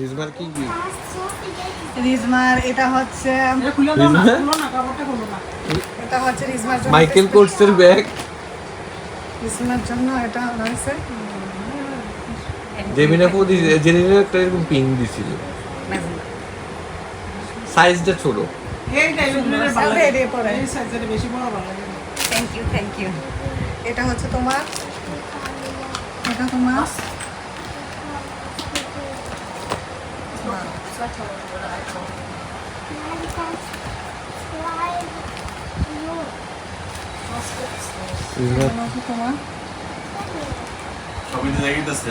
রিজমার কি কি? রিজমার এটা হচ্ছে রিজমার জন্য মাইকেল কোটসের ব্যাগ। রিজমার জন্য এটা হয়েছে জেমিনা পুদি জেনিনা একটা এরকম পিং দিছিল, সাইজটা ছোট। Thank you. এটা হচ্ছে তোমার, এটা তোমার। তোমার সব দিকে যাইতেছে,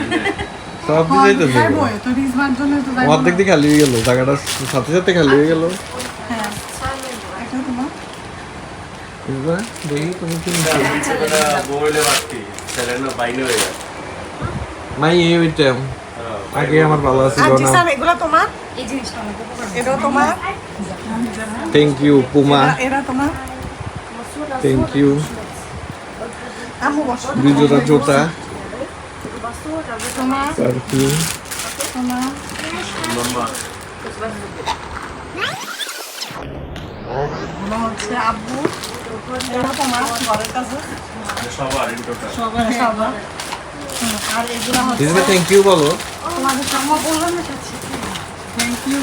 তো রিজমার জন্য তো অর্ধেক দিয়ে খালি হয়ে গেল, জায়গাটা সাথে সাথে খালি হয়ে গেল। হ্যাঁ এটা তোমার। দেখি তুমি কি মাই এইটা আগে আমার ভালো আছে আর জিসান এগুলো তোমার, এই জিনিসটা এটাও তোমার। থ্যাংক ইউ পুমা, এটা তোমার। Thank you. আমু বসো। দুই জোড়া জুতা, তোমার, পারফিউম। তোমার। এগুলো হচ্ছে আব্বু, এটা তোমার ঘরের কাছে সবার। আর এগুলো হচ্ছে রিজমা থ্যাংক ইউ বলো। তোমাদের সম্ভব বললাম না কাছে। Thank you.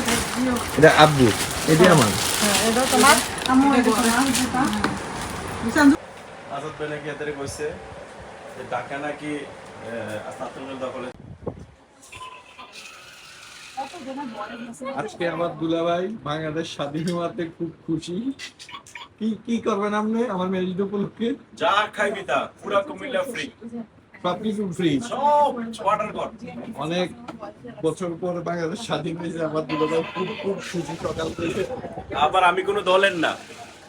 এটা আব্বু, এটা আমার। হ্যাঁ এটা তোমার। আমু এটা তোমার। আজাদ ভাই নাকি এদের কইছে যে ঢাকা নাকি ছাত্রদের দখলে। আজকে আমার দুলাভাই বাংলাদেশ স্বাধীন হওয়াতে খুব খুশি। কি কি করবেন আপনি আমার ম্যারেজ উপলক্ষে? যা খাইবি তা পুরা কুমিল্লা ফ্রি, সবকিছু ফ্রি, সব অর্ডার কর। অনেক বছর পর বাংলাদেশ স্বাধীন হয়েছে, আমার দুলাভাই খুব খুব খুশি সকাল থেকে। আবার আমি কোনো দলের না,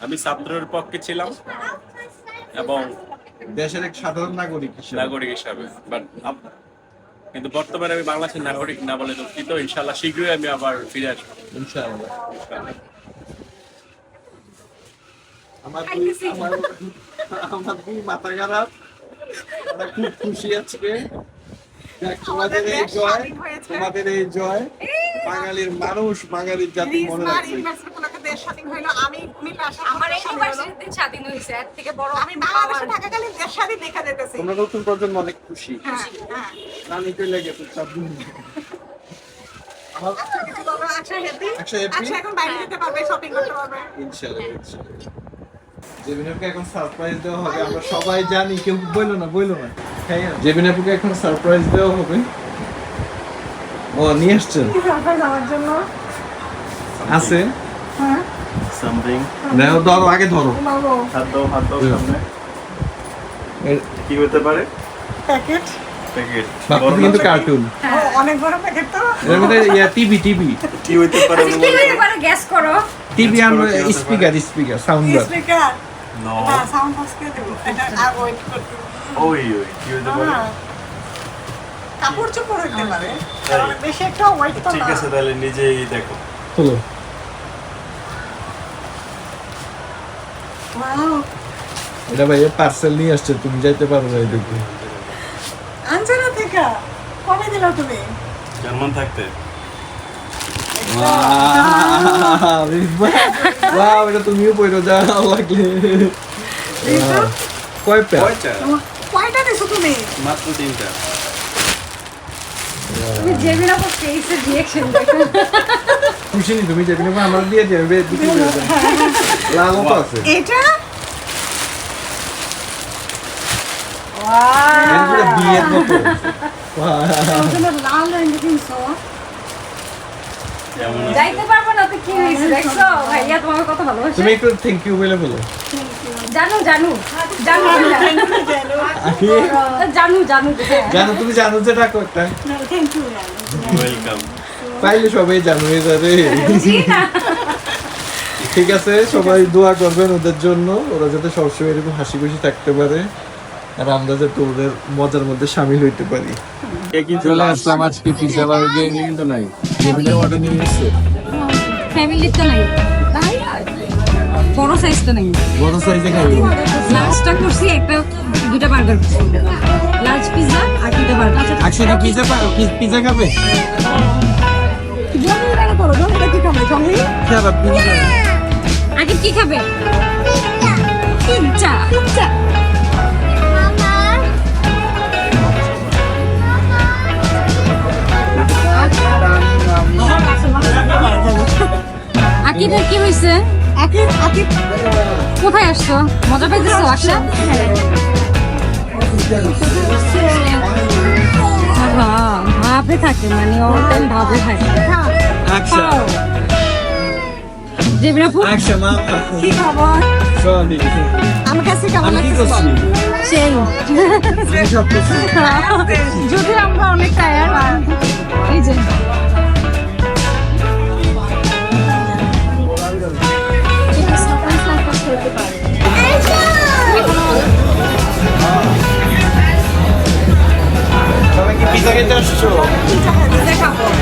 আমি ছাত্রের পক্ষে ছিলাম এবং দেশের এক সাধারণ নাগরিক হিসেবে। নাগরিক হিসাবে। বাট কিন্তু বর্তমানে আমি বাংলাদেশের নাগরিক না বলে দুঃখিত। ইনশাল্লাহ শীঘ্রই আমি আবার ফিরে আসবো ইনশাআল্লাহ। আমার দুই মাথা খারাপ, ওরা খুব খুশি আজকে। দেখ, তোমাদের এই জয়, তোমাদের এই জয় বাঙালির মানুষ, বাঙালির জাতি মনে রাখবে। দেশ স্বাধীন হইলো, আমি কুমিল্লা আসা আমার ইউনিভার্সিটিতে স্বাধীন হয়েছে, এর থেকে বড় আমি বাংলাদেশে থাকাকালীন দেশ স্বাধীন দেখা যেতেছে। তোমরা নতুন প্রজন্ম অনেক খুশি। হ্যাঁ রানী কইলে গেছে স্বাধীন। আমার কিছু বলো, আচ্ছা হ্যাপি। আচ্ছা happy? আচ্ছা এখন বাইরে যেতে পারবে, শপিং করতে পারবে। ইনশাআল্লাহ ইনশাআল্লাহ। জেবিনাকে এখন সারপ্রাইজ দেওয়া হবে, আমরা সবাই জানি, কেউ বইলো না। হ্যাঁ, জেবিনাকে এখন সারপ্রাইজ দেওয়া হবে। ও নিয়ে আসছেন কি সারপ্রাইজ আমার জন্য? আছে হ্যাঁ সামথিং। নাও, ধরো আগে ধরো। বলো। হাত দাও সামনে। কি হতে পারে? প্যাকেট। প্যাকেট বাকি কিন্তু কার্টুন, অনেক বড় প্যাকেট তো। এর মধ্যে টিভি কি হতে পারে? কি হতে পারে গ্যাস করো। টিভি আর স্পিকার সাউন্ডার। স্পিকার। নো। হ্যাঁ সাউন্ড বক্সকে দেব। এটা আর ওয়েট করতে। ওই কি হতে পারে? কাপড় চোপড় হতে পারে। কারণ বেশি একটা ওয়েট তো না। ঠিক আছে তাহলে নিজেই দেখো। হলো ওয়াও। এটা ভাই পার্সেল নিয়ে আসছে, তুমি যাইতে পারো না এদিকে। আঞ্জনা থেকে কবে দিলা তুমি? জার্মান থাকতে। ওয়াও, এটা তুমিও পড়ো যাও লাগলে। কয় প্যাক? কয়টা? কয়টা দিছো তুমি? মাত্র 3টা। তুমি জেমিনা কো ফেসের রিঅ্যাকশন দেখো। খুশি নি তুমি? জেবিনা আমার দিয়ে যাবে, দুটো দিয়ে যাবে। লাগো তো আছে। এটা এগুলো বিয়ের মতো। ওখানে লাল রঙের কিনছো। যেমন যাইতে পারবো না তো কি হইছে দেখছো? ভাইয়া তোমার কথা ভালোবাসে। তুমি একটু থ্যাংক ইউ বলে বলো। জানু জানো, তুমি জানো যে ডাকো একটা। Thank you. ওয়েলকাম। পাইলে সবাই জানো যাবে। জি না। ঠিক আছে, সবাই দোয়া করবেন ওদের জন্য, ওরা যাতে সবসময় এরকম হাসি খুশি থাকতে পারে, আর আমরা যাতে ওদের মজার মধ্যে সামিল হইতে পারি। চলে আসলাম আজকে পিজা বার্গার কিন্তু নাই। জেমিনা অর্ডার নিয়ে এসেছে। ফ্যামিলি তো নাই। বড় সাইজ তো নাই। বড় সাইজে খাবো। লাঞ্চটা করছি একটা দুটা বার্গার লাঞ্চ পিৎজা আর দুটা বার্গার আকশানি পিজা খাবে? খারাপ পিজা খাবে। আগে কি খাবে পিৎজা আকিবের কি হয়েছে কোথায় আসছো মজা পাইতেছো আসা ভাবে থাকে মানে অল টাইম ভাবে থাকে আচ্ছা জেবিরাপু আচ্ছা মামা কি খবর? সরি আমার কাছে কেমন আমি কি লাগছে? করছি সেই আমি সব করছি যদি আমরা অনেক টায়ার এই যে সবাই কি পিজা খেতে আসছো?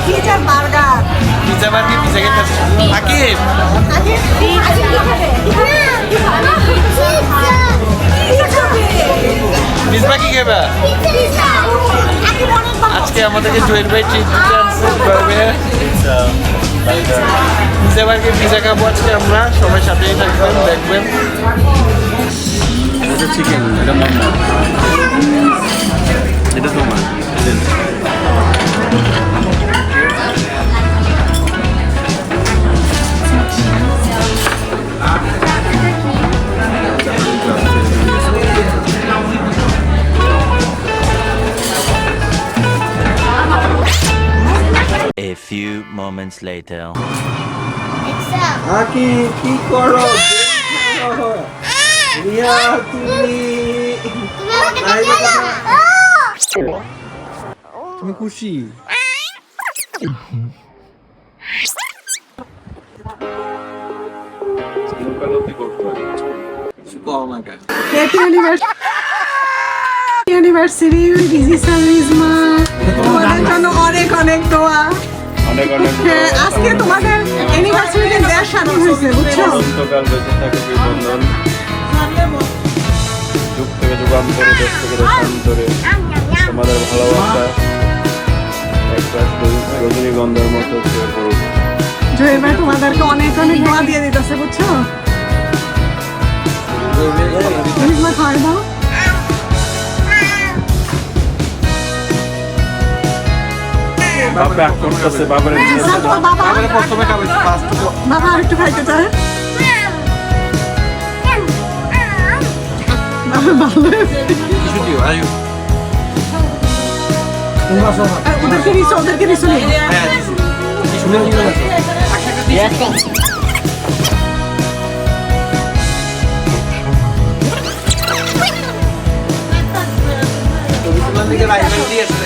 Pizza burger pizza burger pizza খেতে আসছো? আকিব পিজা কি খাবে? আজকে আমাদেরকে জয়ের ভাই ট্রিট দিতে আসছে করবে পিজা বার্গার পিজা খাবো আজকে আমরা সবাই সাথেই থাকবেন দেখবেন এটা চিকেন এটা মাম্মা এটা তোমার A few moments later. আকি কি করো রিয়া তুমি তুমি খুশি ইউনিভার্সিটি বিজি সার্ভিস মা তোমাদের জন্য অনেক অনেক দোয়া অনেক অনেক হ্যাঁ, আজকে তোমাদের ইউনিভার্সিটিতে দেশ স্বাধীন হয়েছে বুঝছো অনন্তকাল বেঁচে থাকে বিবন্ধন যুগ থেকে যুগান্তরে দেশ থেকে দেশান্তরে তোমাদের ভালোবাসা একটা রজনীগন্ধার মতো ছড়িয়ে পড়ুক। জয়ের ভাই তোমাদেরকে অনেক অনেক দোয়া দিয়ে দিতেছে বুঝছো প্লিজ মা খাওয়ার দাও বাপ ব্যাক করতেছে বাবার বাবা প্রথমে খাবে ফার্স্ট বাবা আর একটু খাইতে চায় বাবা ভালো কিছু দিও আয়ু ওদেরকে দিছো নি হ্যাঁ শুনে দিকে রাইভেল দিয়ে আসলে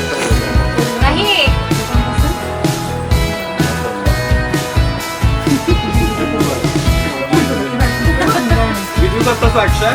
ভিডিও করতে আকশা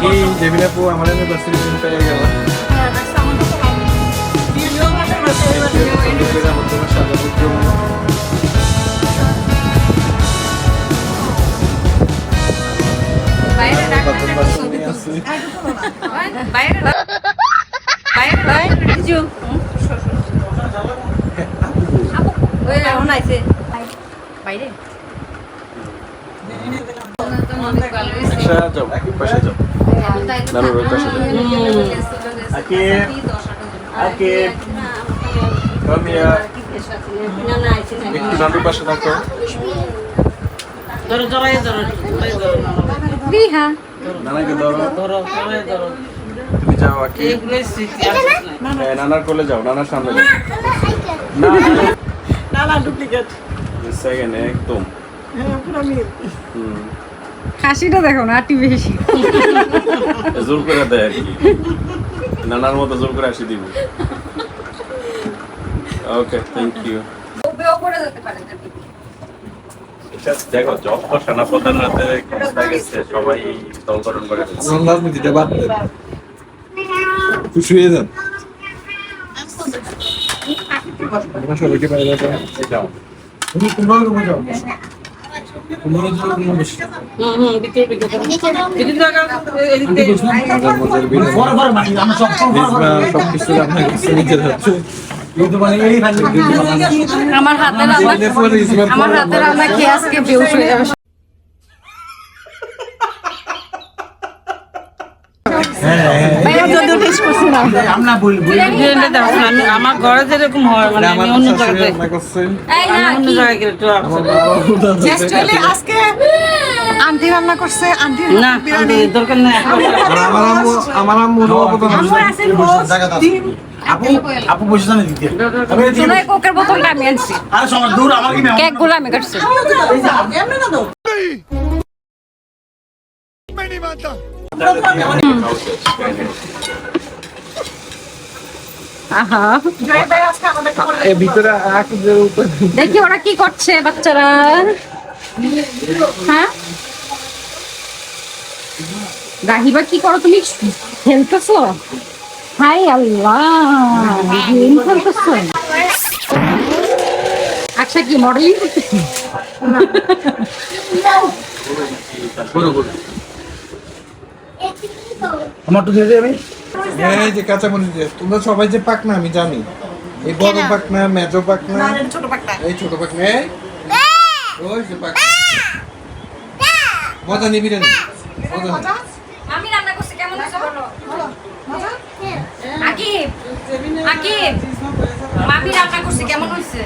এই জেমিনাপু আমার ইউনিভার্সিটি পেয়ে গেল সাজানোর জন্য এখন আইছে বাইরে আচ্ছা যাও পাশে যাও নানুর ওই পাশে যাও আকিব come here একটু নানুর পাশে থাকো রিহা নানাকে ধরো তুমি যাও আকিব হ্যাঁ, নানার কোলে যাও নানার সামনে যাও নানা ডুপ্লিকেট সেকেন্ড একদম হাসিটা দেখো না আটি বেশি জোর করে দেয় আর কি নানার মতো জোর করে আসি দিব ওকে থ্যাংক ইউ দেখো জব তো সেনাপ্রধান রাতে গেছে সবাই দলগঠন করে ফেলছে। আমার রাজনীতিটা বাদ দেন খুশি হয়ে যান আপনার সবাইকে বাইরে যেতে যাও তুমি তোমরা রুমে যাও তোমরা রুমে বসে মজার সবকিছু রান্না করছে নিজের হাতে আমার হাতের রান্না খেয়ে আজকে বেউস হয়ে যাবে আমার ঘরে যেরকম হয় মানে আমি অন্য জায়গাতে রান্না করছে এই না অন্য জায়গায় গেলে একটু অ্যাকচুয়ালি আজকে আন্টি রান্না করছে আন্টি না বিরিয়ানি দরকার নেই আমার আম্মু আপু বসে জানে দিতে শোনো এই কোকের বোতলটা আমি আনছি আরে সবার দূর আমার কি কেক গুলো আমি কাটছি এমনি না তো আহা জয় ভাই আজকে আমাদের করে এর ভিতরে আকিদের উপর দেখি ওরা কি করছে বাচ্চারা হ্যাঁ রাহিবা কি করো তুমি খেলতেছো হাই আল্লাহ গেম খেলতেছো আচ্ছা কি মডেলিং করতেছি আমার তো দিয়ে দেবে এই যে কাঁচামরিচ দিয়ে তোমরা সবাই যে পাক না আমি জানি এই বড় পাক না মেজো পাক না ছোট পাকটা এই ছোট পাক না এই ওই যে পাক মজা নিবি রে মজা আমি রান্না করছি কেমন হয়েছে বলো আকিব আকিব মামি রান্না করছে কেমন হয়েছে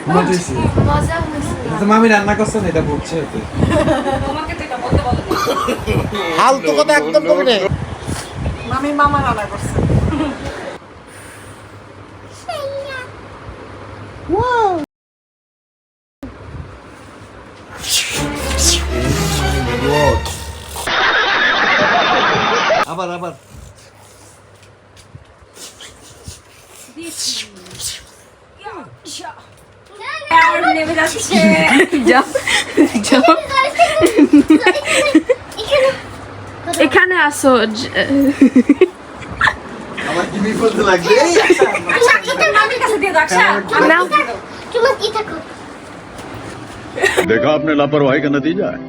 মজা তো মামি রান্না করছে না এটা বলছে এতে তোমাকে তো এটা বলতে বলো ফালতু কথা একদম কবি না মামি মামা রান্না করছে আবার আবার আর নেমে যাচ্ছে যাও যাও এখানে আসো আমার কি বিপদ লাগবে আচ্ছা তোর মামির কাছে দিয়ে দাও আচ্ছা নাও देखा आपने लापरवाही का नतीजा है